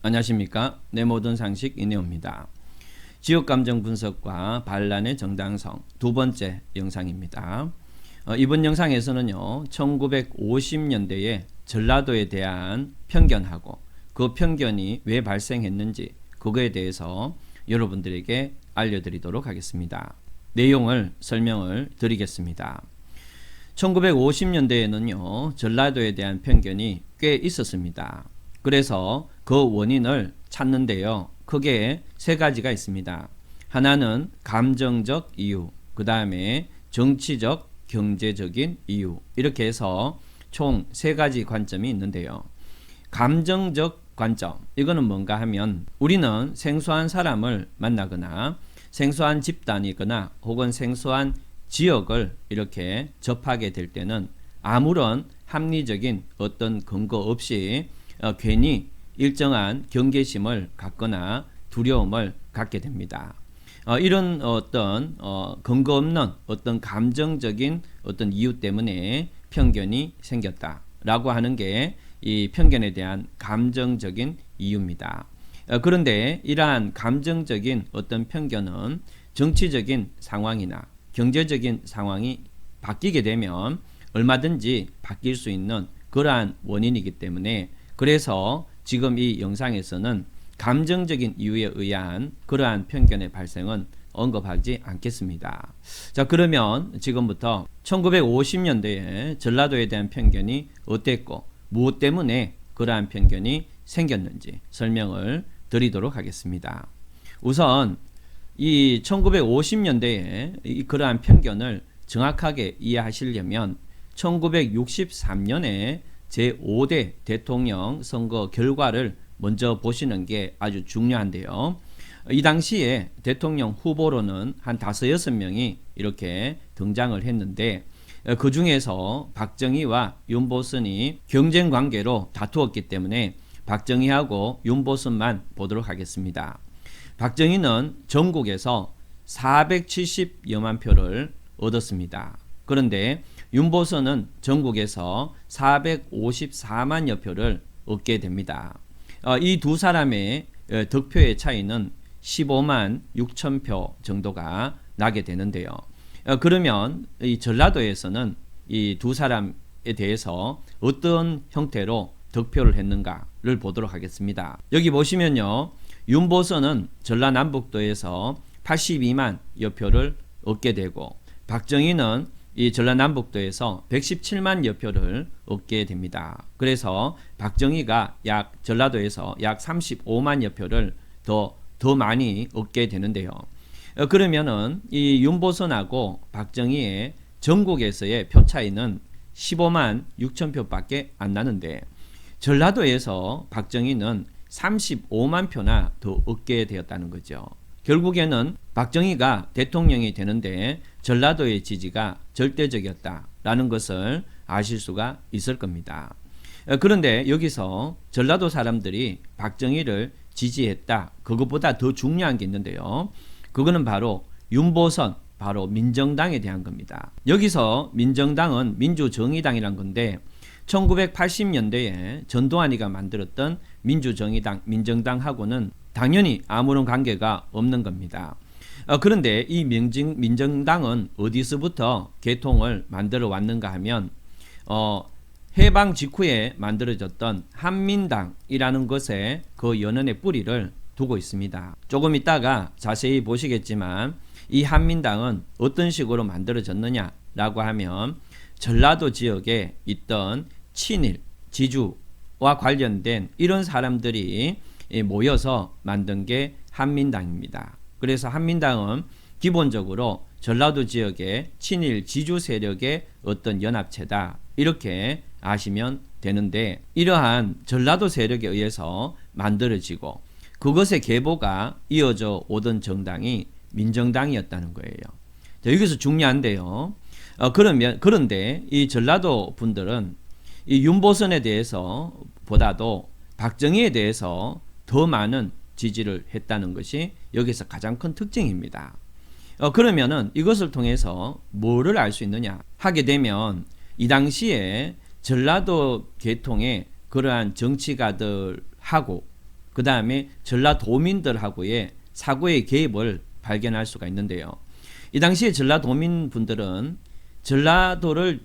안녕하십니까. 내 모든 상식 이내호입니다. 지역감정 분석과 반란의 정당성 두 번째 영상입니다. 이번 영상에서는요, 1950년대에 전라도에 대한 편견하고 그 편견이 왜 발생했는지 그거에 대해서 여러분들에게 알려드리도록 하겠습니다. 내용을 설명을 드리겠습니다. 1950년대에는요, 전라도에 대한 편견이 꽤 있었습니다. 그래서 그 원인을 찾는데요, 크게 세 가지가 있습니다. 하나는 감정적 이유, 그 다음에 정치적, 경제적인 이유, 이렇게 해서 총 세 가지 관점이 있는데요. 감정적 관점, 이거는 뭔가 하면 우리는 생소한 사람을 만나거나 생소한 집단이거나 혹은 생소한 지역을 이렇게 접하게 될 때는 아무런 합리적인 어떤 근거 없이 괜히 일정한 경계심을 갖거나 두려움을 갖게 됩니다. 이런 어떤 근거 없는 어떤 감정적인 어떤 이유 때문에 편견이 생겼다라고 하는 게 이 편견에 대한 감정적인 이유입니다. 그런데 이러한 감정적인 어떤 편견은 정치적인 상황이나 경제적인 상황이 바뀌게 되면 얼마든지 바뀔 수 있는 그러한 원인이기 때문에, 그래서 지금 이 영상에서는 감정적인 이유에 의한 그러한 편견의 발생은 언급하지 않겠습니다. 자, 그러면 지금부터 1950년대에 전라도에 대한 편견이 어땠고 무엇 때문에 그러한 편견이 생겼는지 설명을 드리도록 하겠습니다. 우선 이 1950년대에 그러한 편견을 정확하게 이해하시려면 1963년에 제5대 대통령 선거 결과를 먼저 보시는 게 아주 중요한데요. 이 당시에 대통령 후보로는 한 5-6명이 이렇게 등장을 했는데, 그 중에서 박정희와 윤보선이 경쟁 관계로 다투었기 때문에 박정희하고 윤보선만 보도록 하겠습니다. 박정희는 전국에서 470여만 표를 얻었습니다. 그런데 윤보선은 전국에서 454만여 표를 얻게 됩니다. 이 두 사람의 득표의 차이는 15만 6천 표 정도가 나게 되는데요. 그러면 이 전라도에서는 이 두 사람에 대해서 어떤 형태로 득표를 했는가를 보도록 하겠습니다. 여기 보시면요, 윤보선은 전라남북도에서 82만여 표를 얻게 되고, 박정희는 이 전라남북도에서 117만여 표를 얻게 됩니다. 그래서 박정희가 전라도에서 약 35만여 표를 더 많이 얻게 되는데요. 그러면은 이 윤보선하고 박정희의 전국에서의 표 차이는 15만 6천 표밖에 안 나는데, 전라도에서 박정희는 35만 표나 더 얻게 되었다는 거죠. 결국에는 박정희가 대통령이 되는데 전라도의 지지가 절대적이었다라는 것을 아실 수가 있을 겁니다. 그런데 여기서 전라도 사람들이 박정희를 지지했다, 그것보다 더 중요한 게 있는데요. 그거는 바로 윤보선, 바로 민정당에 대한 겁니다. 여기서 민정당은 민주정의당이란 건데 1980년대에 전두환이가 만들었던 민주정의당, 민정당하고는 당연히 아무런 관계가 없는 겁니다. 그런데 이 민정당은 어디서부터 개통을 만들어 왔는가 하면 해방 직후에 만들어졌던 한민당이라는 것에 그 연원의 뿌리를 두고 있습니다. 조금 있다가 자세히 보시겠지만 이 한민당은 어떤 식으로 만들어졌느냐라고 하면 전라도 지역에 있던 친일, 지주와 관련된 이런 사람들이 모여서 만든 게 한민당입니다. 그래서 한민당은 기본적으로 전라도 지역의 친일 지주 세력의 어떤 연합체다, 이렇게 아시면 되는데, 이러한 전라도 세력에 의해서 만들어지고 그것의 계보가 이어져 오던 정당이 민정당이었다는 거예요. 자, 여기서 중요한데요. 그런데 이 전라도 분들은 이 윤보선에 대해서 보다도 박정희에 대해서 더 많은 지지를 했다는 것이 여기서 가장 큰 특징입니다. 그러면은 이것을 통해서 뭐를 알 수 있느냐 하게 되면, 이 당시에 전라도 계통의 그러한 정치가들하고 그 다음에 전라도민들하고의 사고의 개입을 발견할 수가 있는데요. 이 당시에 전라도민 분들은 전라도를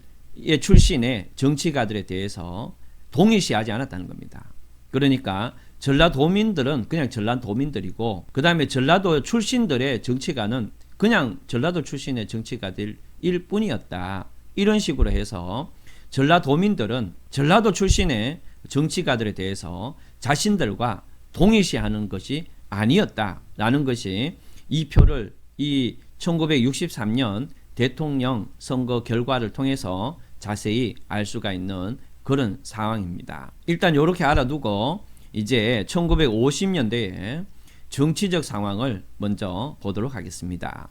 출신의 정치가들에 대해서 동일시하지 않았다는 겁니다. 그러니까 전라도민들은 그냥 전라도민들이고 그 다음에 전라도 출신들의 정치가는 그냥 전라도 출신의 정치가들일 뿐이었다. 이런 식으로 해서 전라도민들은 전라도 출신의 정치가들에 대해서 자신들과 동일시하는 것이 아니었다라는 것이 이 표를 이 1963년 대통령 선거 결과를 통해서 자세히 알 수가 있는 그런 상황입니다. 일단 이렇게 알아두고 이제 1950년대의 정치적 상황을 먼저 보도록 하겠습니다.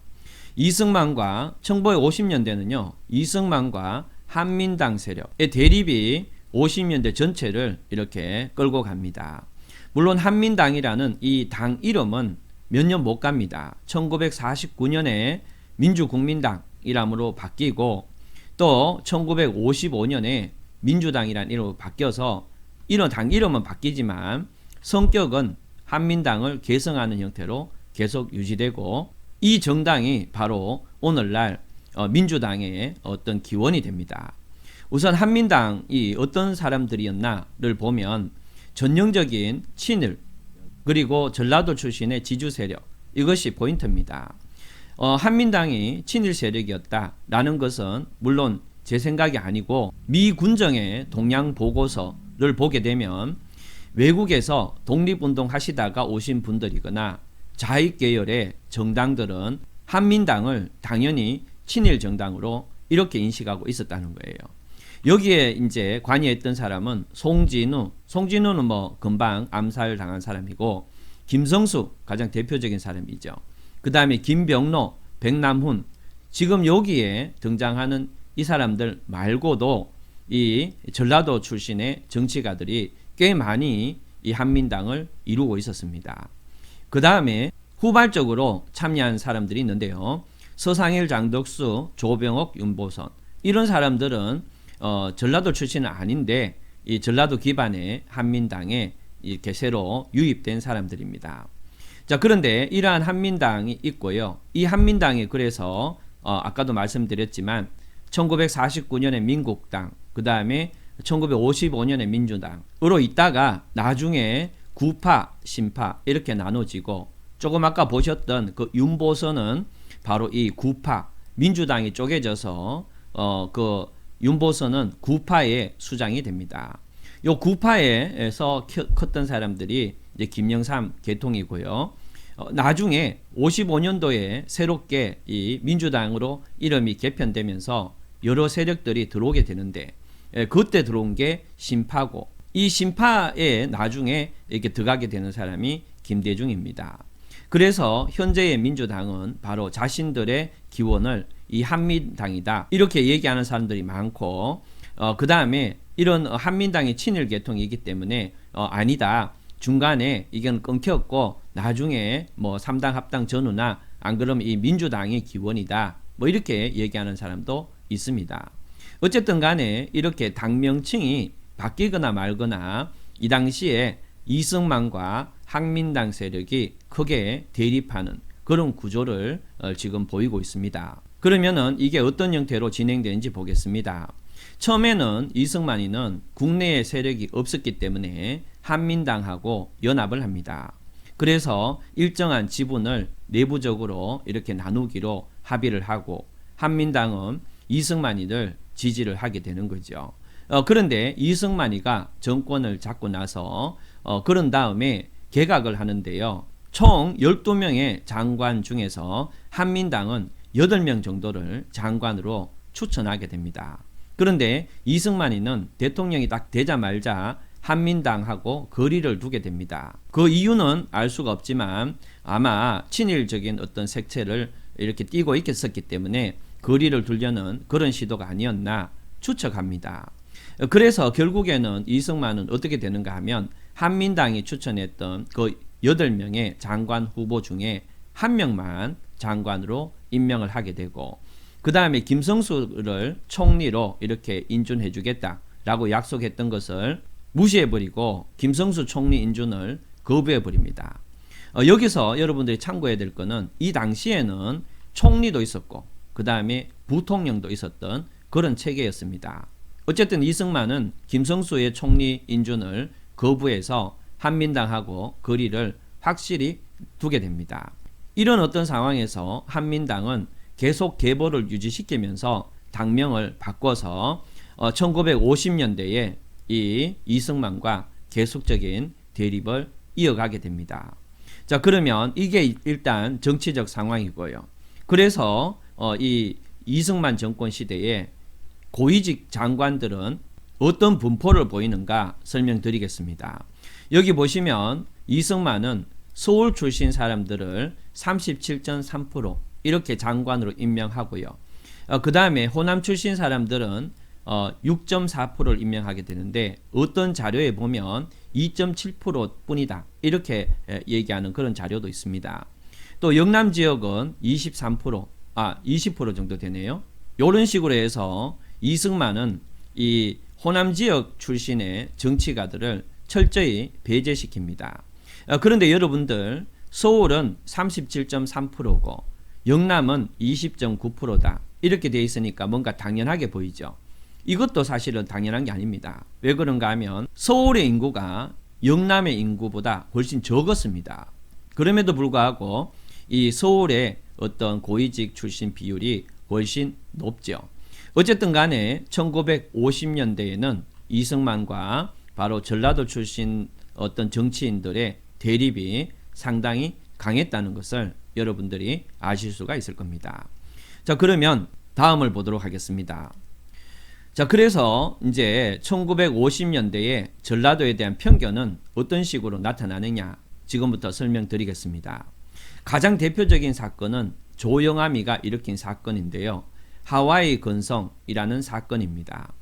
이승만과 1950년대는요. 이승만과 한민당 세력의 대립이 50년대 전체를 이렇게 끌고 갑니다. 물론 한민당이라는 이 당 이름은 몇 년 못 갑니다. 1949년에 민주국민당이름으로 바뀌고 또 1955년에 민주당이라는 이름으로 바뀌어서 이런 당 이름은 바뀌지만 성격은 한민당을 계승하는 형태로 계속 유지되고 이 정당이 바로 오늘날 민주당의 어떤 기원이 됩니다. 우선 한민당이 어떤 사람들이었나를 보면 전형적인 친일 그리고 전라도 출신의 지주 세력 이것이 포인트입니다. 한민당이 친일 세력이었다라는 것은 물론 제 생각이 아니고 미 군정의 동향 보고서를 보게 되면 외국에서 독립운동 하시다가 오신 분들이거나 자익 계열의 정당들은 한민당을 당연히 친일 정당으로 이렇게 인식하고 있었다는 거예요. 여기에 이제 관여했던 사람은 송진우는 뭐 금방 암살 당한 사람이고 김성수 가장 대표적인 사람이죠. 그 다음에 김병로, 백남훈 지금 여기에 등장하는 이 사람들 말고도 이 전라도 출신의 정치가들이 꽤 많이 이 한민당을 이루고 있었습니다. 그 다음에 후발적으로 참여한 사람들이 있는데요. 서상일, 장덕수, 조병옥, 윤보선 이런 사람들은 전라도 출신은 아닌데 이 전라도 기반의 한민당에 이렇게 새로 유입된 사람들입니다. 자, 그런데 이러한 한민당이 있고요. 이 한민당이 그래서 아까도 말씀드렸지만 1949년에 민국당, 그 다음에 1955년에 민주당으로 있다가 나중에 구파, 신파 이렇게 나눠지고 조금 아까 보셨던 그 윤보선은 바로 이 구파, 민주당이 쪼개져서 그 윤보선은 구파의 수장이 됩니다. 요 구파에서 컸던 사람들이 이제 김영삼 계통이고요. 나중에 55년도에 새롭게 이 민주당으로 이름이 개편되면서 여러 세력들이 들어오게 되는데 그때 들어온 게 신파고 이 신파에 나중에 이렇게 들어가게 되는 사람이 김대중입니다. 그래서 현재의 민주당은 바로 자신들의 기원을 이 한민당이다 이렇게 얘기하는 사람들이 많고 그 다음에 이런 한민당이 친일 계통이기 때문에 아니다 중간에 이건 끊겼고 나중에 뭐 3당 합당 전후나 안 그러면 이 민주당이 기원이다 뭐 이렇게 얘기하는 사람도 있습니다. 어쨌든 간에 이렇게 당명칭이 바뀌거나 말거나 이 당시에 이승만과 한민당 세력이 크게 대립하는 그런 구조를 지금 보이고 있습니다. 그러면은 이게 어떤 형태로 진행되는지 보겠습니다. 처음에는 이승만이는 국내에 세력이 없었기 때문에 한민당하고 연합을 합니다. 그래서 일정한 지분을 내부적으로 이렇게 나누기로 합의를 하고 한민당은 이승만이를 지지를 하게 되는 거죠. 그런데 이승만이가 정권을 잡고 나서 그런 다음에 개각을 하는데요. 총 12명의 장관 중에서 한민당은 8명 정도를 장관으로 추천하게 됩니다. 그런데 이승만이는 대통령이 딱 되자마자 한민당하고 거리를 두게 됩니다. 그 이유는 알 수가 없지만 아마 친일적인 어떤 색채를 이렇게 띠고 있었기 때문에 거리를 두려는 그런 시도가 아니었나 추측합니다. 그래서 결국에는 이승만은 어떻게 되는가 하면 한민당이 추천했던 그 8명의 장관 후보 중에 한 명만 장관으로 임명을 하게 되고 그 다음에 김성수를 총리로 이렇게 인준해 주겠다라고 약속했던 것을 무시해버리고 김성수 총리 인준을 거부해 버립니다. 여기서 여러분들이 참고해야 될 거는 이 당시에는 총리도 있었고 그 다음에 부통령도 있었던 그런 체계였습니다. 어쨌든 이승만은 김성수의 총리 인준을 거부해서 한민당하고 거리를 확실히 두게 됩니다. 이런 어떤 상황에서 한민당은 계속 계보를 유지시키면서 당명을 바꿔서 1950년대에 이 이승만과 계속적인 대립을 이어가게 됩니다. 자, 그러면 이게 일단 정치적 상황이고요. 그래서 이 이승만 정권 시대에 고위직 장관들은 어떤 분포를 보이는가 설명드리겠습니다. 여기 보시면 이승만은 서울 출신 사람들을 37.3% 이렇게 장관으로 임명하고요. 그 다음에 호남 출신 사람들은 6.4%를 임명하게 되는데 어떤 자료에 보면 2.7% 뿐이다 이렇게 얘기하는 그런 자료도 있습니다. 또 영남 지역은 20% 정도 되네요. 이런 식으로 해서 이승만은 이 호남 지역 출신의 정치가들을 철저히 배제시킵니다. 그런데 여러분들 서울은 37.3%고 영남은 20.9%다 이렇게 돼 있으니까 뭔가 당연하게 보이죠. 이것도 사실은 당연한 게 아닙니다. 왜 그런가 하면 서울의 인구가 영남의 인구보다 훨씬 적었습니다. 그럼에도 불구하고 이 서울의 어떤 고위직 출신 비율이 훨씬 높죠. 어쨌든 간에 1950년대에는 이승만과 바로 전라도 출신 어떤 정치인들의 대립이 상당히 강했다는 것을 여러분들이 아실 수가 있을 겁니다. 자, 그러면 다음을 보도록 하겠습니다. 자, 그래서 이제 1950년대에 전라도에 대한 편견은 어떤 식으로 나타나느냐 지금부터 설명드리겠습니다. 가장 대표적인 사건은 조영암이가 일으킨 사건인데요. 하와이 건성이라는 사건입니다.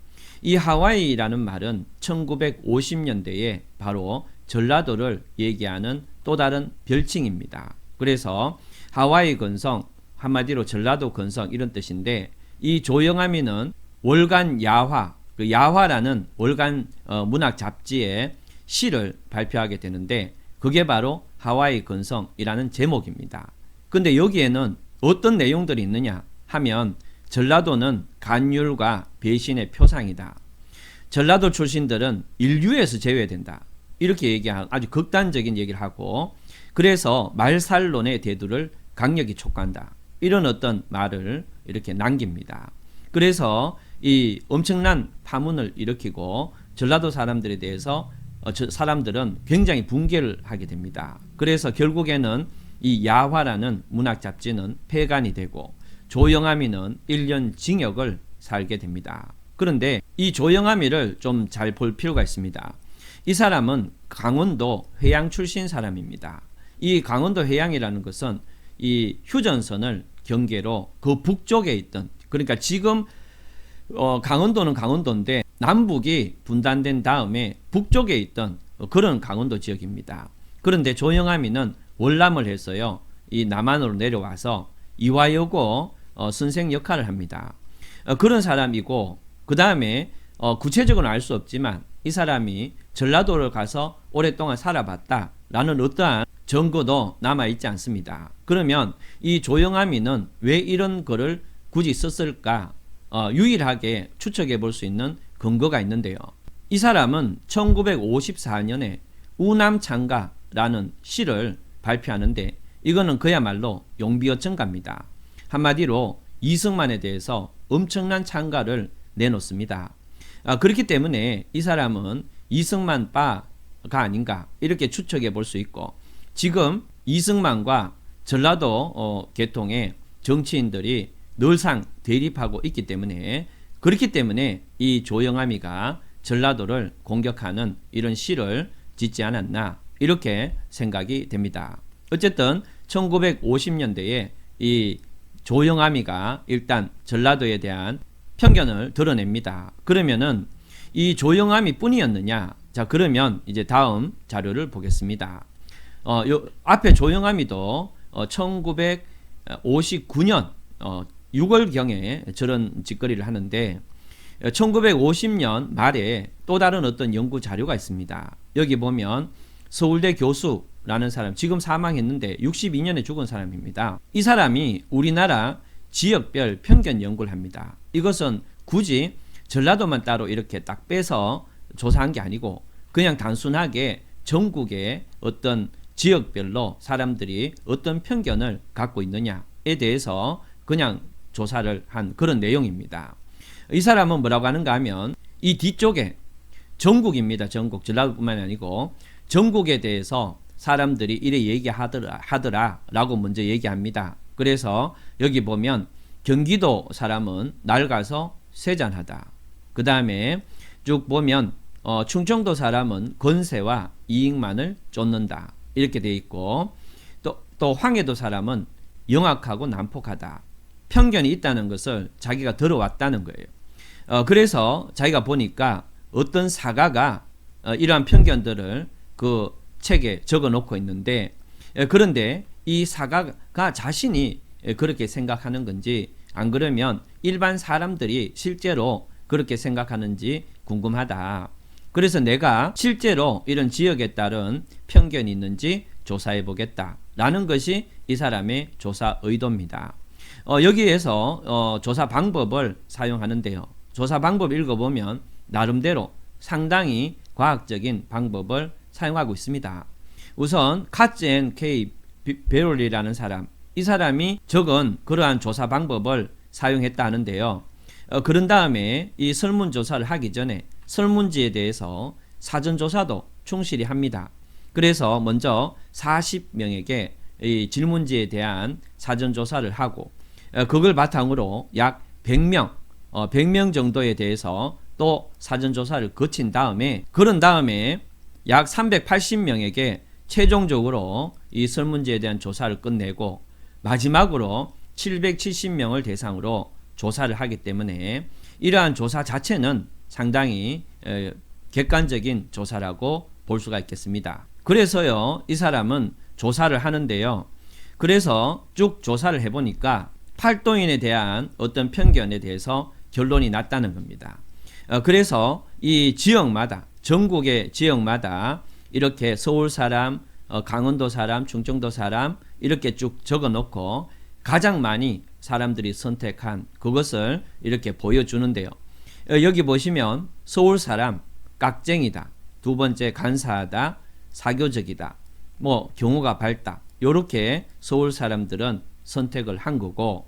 이 하와이라는 말은 1950년대에 바로 전라도를 얘기하는 또 다른 별칭입니다. 그래서 하와이 건성, 한마디로 전라도 건성 이런 뜻인데 이 조영암이는 월간 야화, 그 야화라는 월간 문학 잡지에 시를 발표하게 되는데 그게 바로 하와이 건성이라는 제목입니다. 근데 여기에는 어떤 내용들이 있느냐 하면 전라도는 간율과 배신의 표상이다. 전라도 출신들은 인류에서 제외된다. 이렇게 얘기하고 아주 극단적인 얘기를 하고 그래서 말살론의 대두를 강력히 촉구한다. 이런 어떤 말을 이렇게 남깁니다. 그래서 이 엄청난 파문을 일으키고 전라도 사람들에 대해서 사람들은 굉장히 붕괴를 하게 됩니다. 그래서 결국에는 이 야화라는 문학 잡지는 폐간이 되고 조영암이는 1년 징역을 살게 됩니다. 그런데 이 조영암이를 좀 잘 볼 필요가 있습니다. 이 사람은 강원도 회양 출신 사람입니다. 이 강원도 회양이라는 것은 이 휴전선을 경계로 그 북쪽에 있던 그러니까 지금 강원도는 강원도인데 남북이 분단된 다음에 북쪽에 있던 그런 강원도 지역입니다. 그런데 조영암이는 월남을 해서요. 이 남한으로 내려와서 이화여고 선생 역할을 합니다. 그런 사람이고 그 다음에 구체적으로는 알 수 없지만 이 사람이 전라도를 가서 오랫동안 살아봤다라는 어떠한 증거도 남아있지 않습니다. 그러면 이 조영암이는 왜 이런 글을 굳이 썼을까? 유일하게 추측해 볼 수 있는 근거가 있는데요. 이 사람은 1954년에 우남창가라는 시를 발표하는데 이거는 그야말로 용비어천가입니다. 한마디로 이승만에 대해서 엄청난 창가를 내놓습니다. 그렇기 때문에 이 사람은 이승만 바가 아닌가 이렇게 추측해 볼 수 있고 지금 이승만과 전라도 계통의 정치인들이 늘상 대립하고 있기 때문에 그렇기 때문에 이 조영암이가 전라도를 공격하는 이런 시를 짓지 않았나 이렇게 생각이 됩니다. 어쨌든 1950년대에 이 조영암이가 일단 전라도에 대한 편견을 드러냅니다. 그러면은 이 조영암이 뿐이었느냐? 자, 그러면 이제 다음 자료를 보겠습니다. 요 앞에 조영암이도 1959년 6월경에 저런 짓거리를 하는데 1950년 말에 또 다른 어떤 연구 자료가 있습니다. 여기 보면 서울대 교수라는 사람, 지금 사망했는데 62년에 죽은 사람입니다. 이 사람이 우리나라 지역별 편견 연구를 합니다. 이것은 굳이 전라도만 따로 이렇게 딱 빼서 조사한 게 아니고 그냥 단순하게 전국의 어떤 지역별로 사람들이 어떤 편견을 갖고 있느냐에 대해서 그냥 조사를 한 그런 내용입니다. 이 사람은 뭐라고 하는가 하면 이 뒤쪽에 전국입니다. 전국, 전라도뿐만 아니고 전국에 대해서 사람들이 이래 얘기하더라 라고 먼저 얘기합니다. 그래서 여기 보면 경기도 사람은 낡아서 세잔하다. 그 다음에 쭉 보면 충청도 사람은 권세와 이익만을 쫓는다. 이렇게 돼 있고 또 황해도 사람은 영악하고 난폭하다. 편견이 있다는 것을 자기가 들어왔다는 거예요. 그래서 자기가 보니까 어떤 사가가 이러한 편견들을 그 책에 적어 놓고 있는데 그런데 이 사가가 자신이 그렇게 생각하는 건지 안 그러면 일반 사람들이 실제로 그렇게 생각하는지 궁금하다. 그래서 내가 실제로 이런 지역에 따른 편견이 있는지 조사해 보겠다 라는 것이 이 사람의 조사 의도입니다. 여기에서 조사 방법을 사용하는데요. 조사 방법 읽어보면 나름대로 상당히 과학적인 방법을 사용하고 있습니다. 우선 카츠 K 베롤리라는 사람, 이 사람이 적은 그러한 조사 방법을 사용했다 하는데요. 그런 다음에 이 설문조사를 하기 전에 설문지에 대해서 사전조사도 충실히 합니다. 그래서 먼저 40명에게 이 질문지에 대한 사전조사를 하고 그걸 바탕으로 약 100명 정도에 대해서 또 사전조사를 거친 다음에 그런 다음에 약 380명에게 최종적으로 이 설문지에 대한 조사를 끝내고 마지막으로 770명을 대상으로 조사를 하기 때문에 이러한 조사 자체는 상당히 객관적인 조사라고 볼 수가 있겠습니다. 그래서요, 이 사람은 조사를 하는데요. 그래서 쭉 조사를 해보니까 팔도인에 대한 어떤 편견에 대해서 결론이 났다는 겁니다. 그래서 이 지역마다, 전국의 지역마다 이렇게 서울 사람, 강원도 사람, 충청도 사람 이렇게 쭉 적어 놓고 가장 많이 사람들이 선택한 그것을 이렇게 보여주는데요. 여기 보시면 서울 사람 깍쟁이다, 두 번째 간사하다, 사교적이다, 뭐 경우가 밝다, 요렇게 서울 사람들은 선택을 한 거고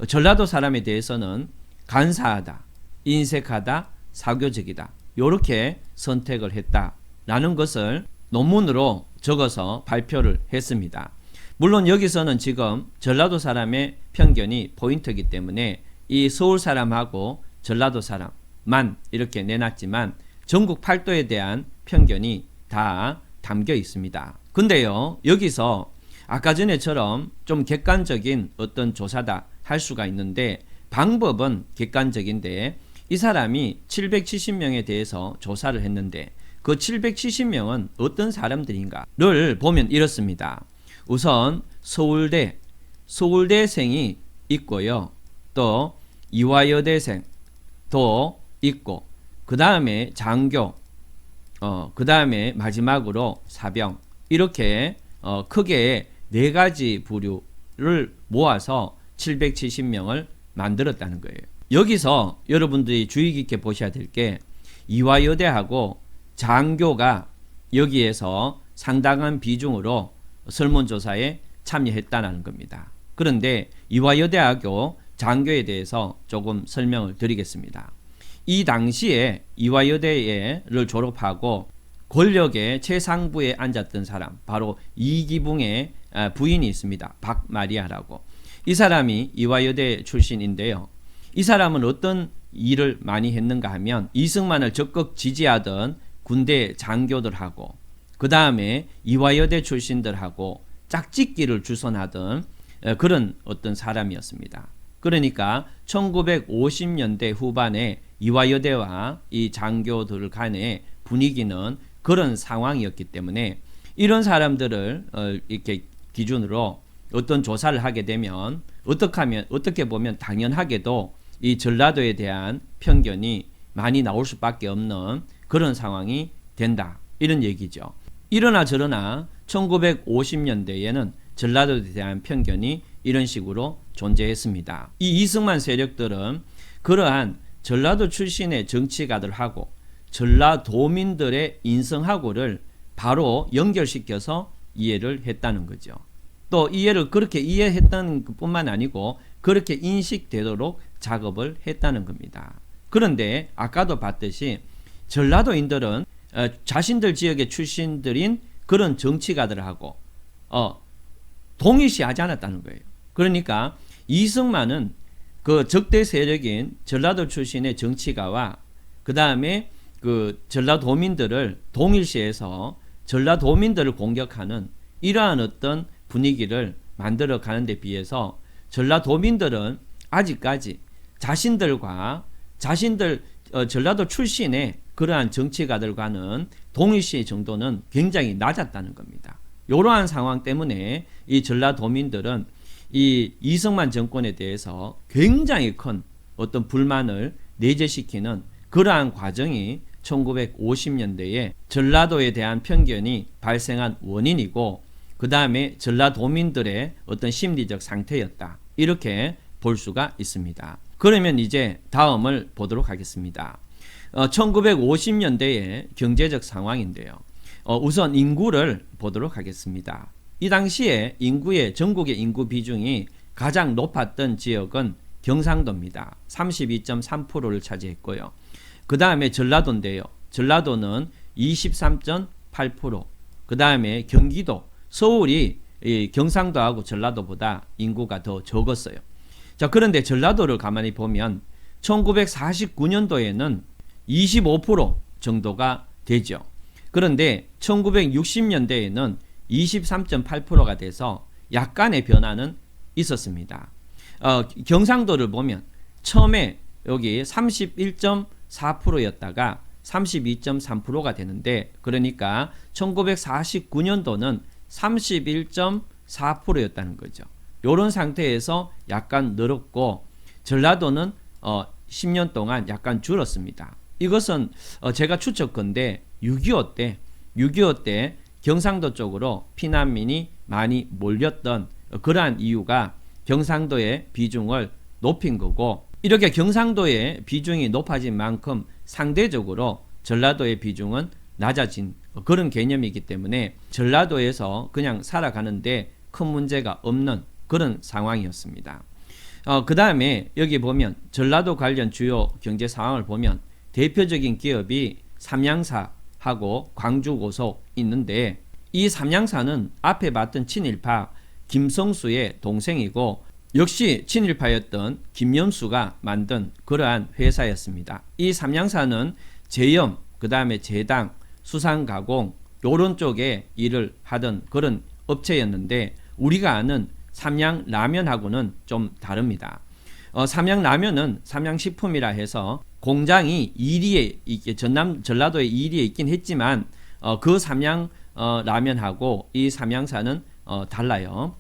전라도 사람에 대해서는 간사하다, 인색하다, 사교적이다 요렇게 선택을 했다라는 것을 논문으로 적어서 발표를 했습니다. 물론 여기서는 지금 전라도 사람의 편견이 포인트이기 때문에 이 서울 사람하고 전라도 사람만 이렇게 내놨지만 전국 팔도에 대한 편견이 다 담겨 있습니다. 근데요, 여기서 아까 전에처럼 좀 객관적인 어떤 조사다 할 수가 있는데 방법은 객관적인데 이 사람이 770명에 대해서 조사를 했는데 그 770명은 어떤 사람들인가를 보면 이렇습니다. 우선 서울대생이 있고요. 또 이화여대생도 있고 그 다음에 장교, 그 다음에 마지막으로 사병 이렇게 크게 네 가지 부류를 모아서 770명을 만들었다는 거예요. 여기서 여러분들이 주의 깊게 보셔야 될 게 이화여대하고 장교가 여기에서 상당한 비중으로 설문조사에 참여했다는 겁니다. 그런데 이화여대하고 장교에 대해서 조금 설명을 드리겠습니다. 이 당시에 이화여대를 졸업하고 권력의 최상부에 앉았던 사람, 바로 이기붕의 부인이 있습니다. 박마리아라고. 이 사람이 이화여대 출신인데요. 이 사람은 어떤 일을 많이 했는가 하면 이승만을 적극 지지하던 군대 장교들하고 그 다음에 이화여대 출신들하고 짝짓기를 주선하던 그런 어떤 사람이었습니다. 그러니까 1950년대 후반에 이화여대와 이 장교들 간의 분위기는 그런 상황이었기 때문에 이런 사람들을 이렇게 기준으로 어떤 조사를 하게 되면 어떻게 보면 당연하게도 이 전라도에 대한 편견이 많이 나올 수밖에 없는 그런 상황이 된다. 이런 얘기죠. 이러나 저러나 1950년대에는 전라도에 대한 편견이 이런 식으로 존재했습니다. 이 이승만 세력들은 그러한 전라도 출신의 정치가들하고 전라도민들의 인성하고를 바로 연결시켜서 이해를 했다는 거죠. 또 이해를 그렇게 이해했다는 것뿐만 아니고 그렇게 인식되도록 작업을 했다는 겁니다. 그런데 아까도 봤듯이 전라도인들은 자신들 지역의 출신들인 그런 정치가들하고 동일시하지 않았다는 거예요. 그러니까 이승만은 그 적대 세력인 전라도 출신의 정치가와 그 다음에 그 전라도민들을 동일시해서 전라도민들을 공격하는 이러한 어떤 분위기를 만들어 가는 데 비해서 전라도민들은 아직까지 자신들과 전라도 출신의 그러한 정치가들과는 동일시 정도는 굉장히 낮았다는 겁니다. 이러한 상황 때문에 이 전라도민들은 이 이승만 정권에 대해서 굉장히 큰 어떤 불만을 내재시키는 그러한 과정이 1950년대에 전라도에 대한 편견이 발생한 원인이고 그 다음에 전라도민들의 어떤 심리적 상태였다. 이렇게 볼 수가 있습니다. 그러면 이제 다음을 보도록 하겠습니다. 1950년대의 경제적 상황인데요. 우선 인구를 보도록 하겠습니다. 이 당시에 전국의 인구 비중이 가장 높았던 지역은 경상도입니다. 32.3%를 차지했고요. 그 다음에 전라도인데요. 전라도는 23.8%. 그 다음에 경기도, 서울이 경상도하고 전라도보다 인구가 더 적었어요. 자, 그런데 전라도를 가만히 보면 1949년도에는 25% 정도가 되죠. 그런데 1960년대에는 23.8%가 돼서 약간의 변화는 있었습니다. 경상도를 보면 처음에 여기 31.4%였다가 32.3%가 되는데 그러니까 1949년도는 31.4%였다는 거죠. 이런 상태에서 약간 늘었고 전라도는 10년 동안 약간 줄었습니다. 이것은 제가 추측컨대 6.25 때 경상도 쪽으로 피난민이 많이 몰렸던 그러한 이유가 경상도의 비중을 높인 거고 이렇게 경상도의 비중이 높아진 만큼 상대적으로 전라도의 비중은 낮아진 그런 개념이기 때문에 전라도에서 그냥 살아가는데 큰 문제가 없는 그런 상황이었습니다. 그 다음에 여기 보면 전라도 관련 주요 경제 상황을 보면 대표적인 기업이 삼양사하고 광주고속 있는데 이 삼양사는 앞에 봤던 친일파 김성수의 동생이고 역시 친일파였던 김연수가 만든 그러한 회사였습니다. 이 삼양사는 제염, 그 다음에 제당, 수산가공 요런 쪽에 일을 하던 그런 업체였는데 우리가 아는 삼양라면하고는 좀 다릅니다. 삼양라면은 삼양식품이라 해서 공장이 이리에 전라도에 이리에 있긴 했지만 그 삼양라면하고 이 삼양사는 달라요.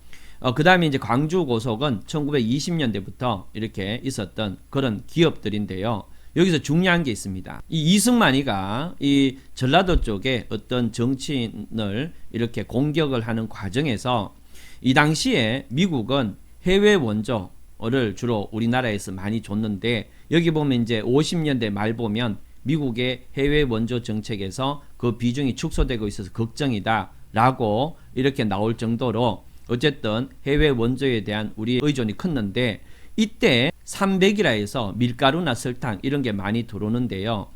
그 다음에 이제 광주고속은 1920년대부터 이렇게 있었던 그런 기업들인데요. 여기서 중요한 게 있습니다. 이 이승만이가 이 전라도 쪽에 어떤 정치인을 이렇게 공격을 하는 과정에서 이 당시에 미국은 해외 원조를 주로 우리나라에서 많이 줬는데 여기 보면 이제 50년대 말 보면 미국의 해외 원조 정책에서 그 비중이 축소되고 있어서 걱정이다 라고 이렇게 나올 정도로 어쨌든 해외 원조에 대한 우리의 의존이 컸는데 이때 300이라 해서 밀가루나 설탕 이런 게 많이 들어오는데요.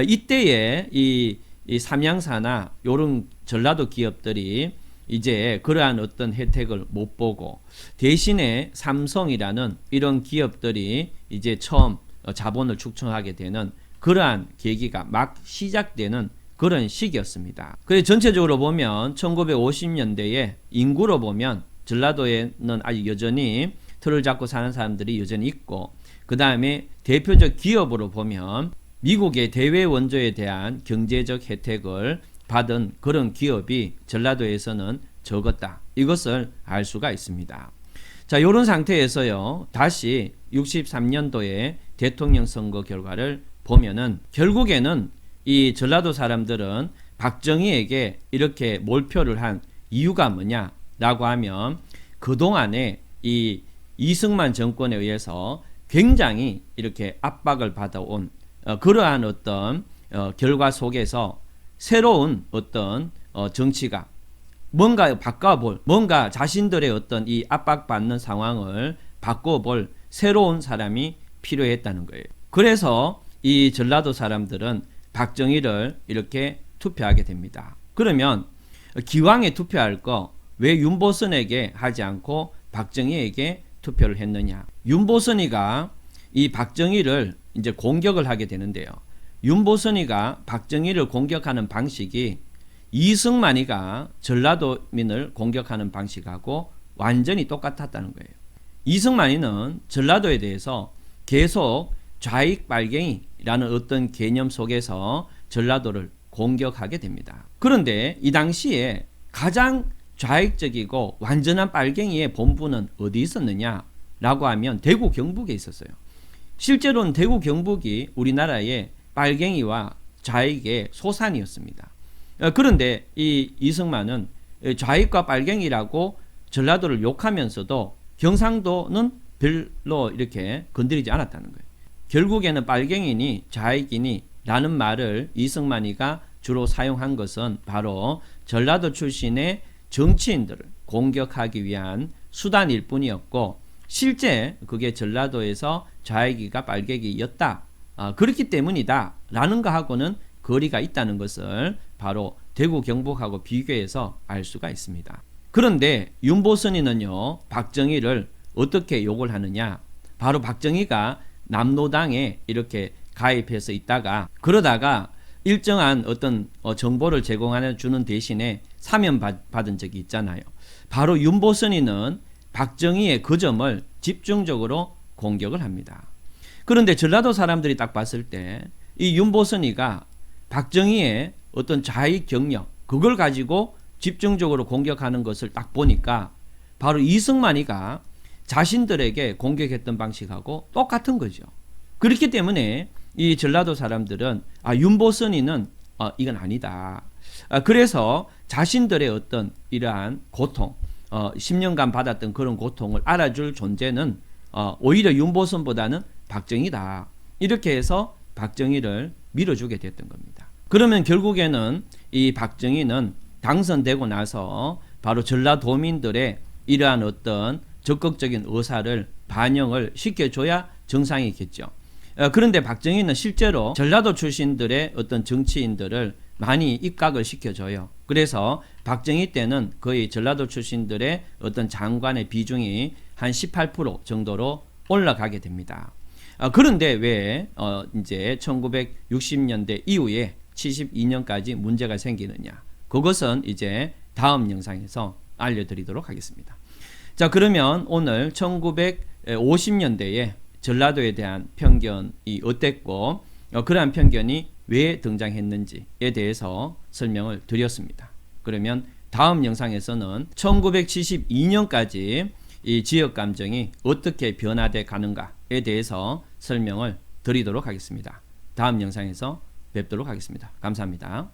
이때에 이 삼양사나 요런 전라도 기업들이 이제 그러한 어떤 혜택을 못 보고 대신에 삼성이라는 이런 기업들이 이제 처음 자본을 축적하게 되는 그러한 계기가 막 시작되는 그런 시기였습니다. 그래서 전체적으로 보면 1950년대에 인구로 보면 전라도에는 아직 여전히 틀을 잡고 사는 사람들이 여전히 있고 그 다음에 대표적 기업으로 보면 미국의 대외 원조에 대한 경제적 혜택을 받은 그런 기업이 전라도에서는 적었다. 이것을 알 수가 있습니다. 자, 이런 상태에서요. 다시 63년도에 대통령 선거 결과를 보면은 결국에는 이 전라도 사람들은 박정희에게 이렇게 몰표를 한 이유가 뭐냐라고 하면 그동안에 이 이승만 정권에 의해서 굉장히 이렇게 압박을 받아온 그러한 어떤 결과 속에서 새로운 어떤 정치가 뭔가 바꿔볼, 뭔가 자신들의 어떤 이 압박받는 상황을 바꿔볼 새로운 사람이 필요했다는 거예요. 그래서 이 전라도 사람들은 박정희를 이렇게 투표하게 됩니다. 그러면 기왕에 투표할 거 왜 윤보선에게 하지 않고 박정희에게 투표를 했느냐? 윤보선이가 이 박정희를 이제 공격을 하게 되는데요. 윤보선이가 박정희를 공격하는 방식이 이승만이가 전라도민을 공격하는 방식하고 완전히 똑같았다는 거예요. 이승만이는 전라도에 대해서 계속 좌익 빨갱이라는 어떤 개념 속에서 전라도를 공격하게 됩니다. 그런데 이 당시에 가장 좌익적이고 완전한 빨갱이의 본부는 어디 있었느냐라고 하면 대구 경북에 있었어요. 실제로는 대구 경북이 우리나라의 빨갱이와 좌익의 소산이었습니다. 그런데 이 이승만은 좌익과 빨갱이라고 전라도를 욕하면서도 경상도는 별로 이렇게 건드리지 않았다는 거예요. 결국에는 빨갱이니 좌익이니 라는 말을 이승만이가 주로 사용한 것은 바로 전라도 출신의 정치인들을 공격하기 위한 수단일 뿐이었고 실제 그게 전라도에서 좌익이가 빨갱이였다. 그렇기 때문이다 라는 거하고는 거리가 있다는 것을 바로 대구 경북하고 비교해서 알 수가 있습니다. 그런데 윤보선이는요 박정희를 어떻게 욕을 하느냐, 바로 박정희가 남노당에 이렇게 가입해서 있다가 그러다가 일정한 어떤 정보를 제공해 주는 대신에 사면 받은 적이 있잖아요. 바로 윤보선이는 박정희의 그 점을 집중적으로 공격을 합니다. 그런데 전라도 사람들이 딱 봤을 때 이 윤보선이가 박정희의 어떤 좌익 경력 그걸 가지고 집중적으로 공격하는 것을 딱 보니까 바로 이승만이가 자신들에게 공격했던 방식하고 똑같은 거죠. 그렇기 때문에 이 전라도 사람들은 윤보선이는 이건 아니다. 그래서 자신들의 어떤 이러한 고통 10년간 받았던 그런 고통을 알아줄 존재는 오히려 윤보선보다는 박정희다. 이렇게 해서 박정희를 밀어주게 됐던 겁니다. 그러면 결국에는 이 박정희는 당선되고 나서 바로 전라도민들의 이러한 어떤 적극적인 의사를 반영을 시켜줘야 정상이겠죠. 그런데 박정희는 실제로 전라도 출신들의 어떤 정치인들을 많이 입각을 시켜줘요. 그래서 박정희 때는 거의 전라도 출신들의 어떤 장관의 비중이 한 18% 정도로 올라가게 됩니다. 그런데 왜 이제 1960년대 이후에 72년까지 문제가 생기느냐? 그것은 이제 다음 영상에서 알려드리도록 하겠습니다. 자, 그러면 오늘 1950년대에 전라도에 대한 편견이 어땠고 그러한 편견이 왜 등장했는지에 대해서 설명을 드렸습니다. 그러면 다음 영상에서는 1972년까지 이 지역 감정이 어떻게 변화돼 가는가에 대해서 설명을 드리도록 하겠습니다. 다음 영상에서 뵙도록 하겠습니다. 감사합니다.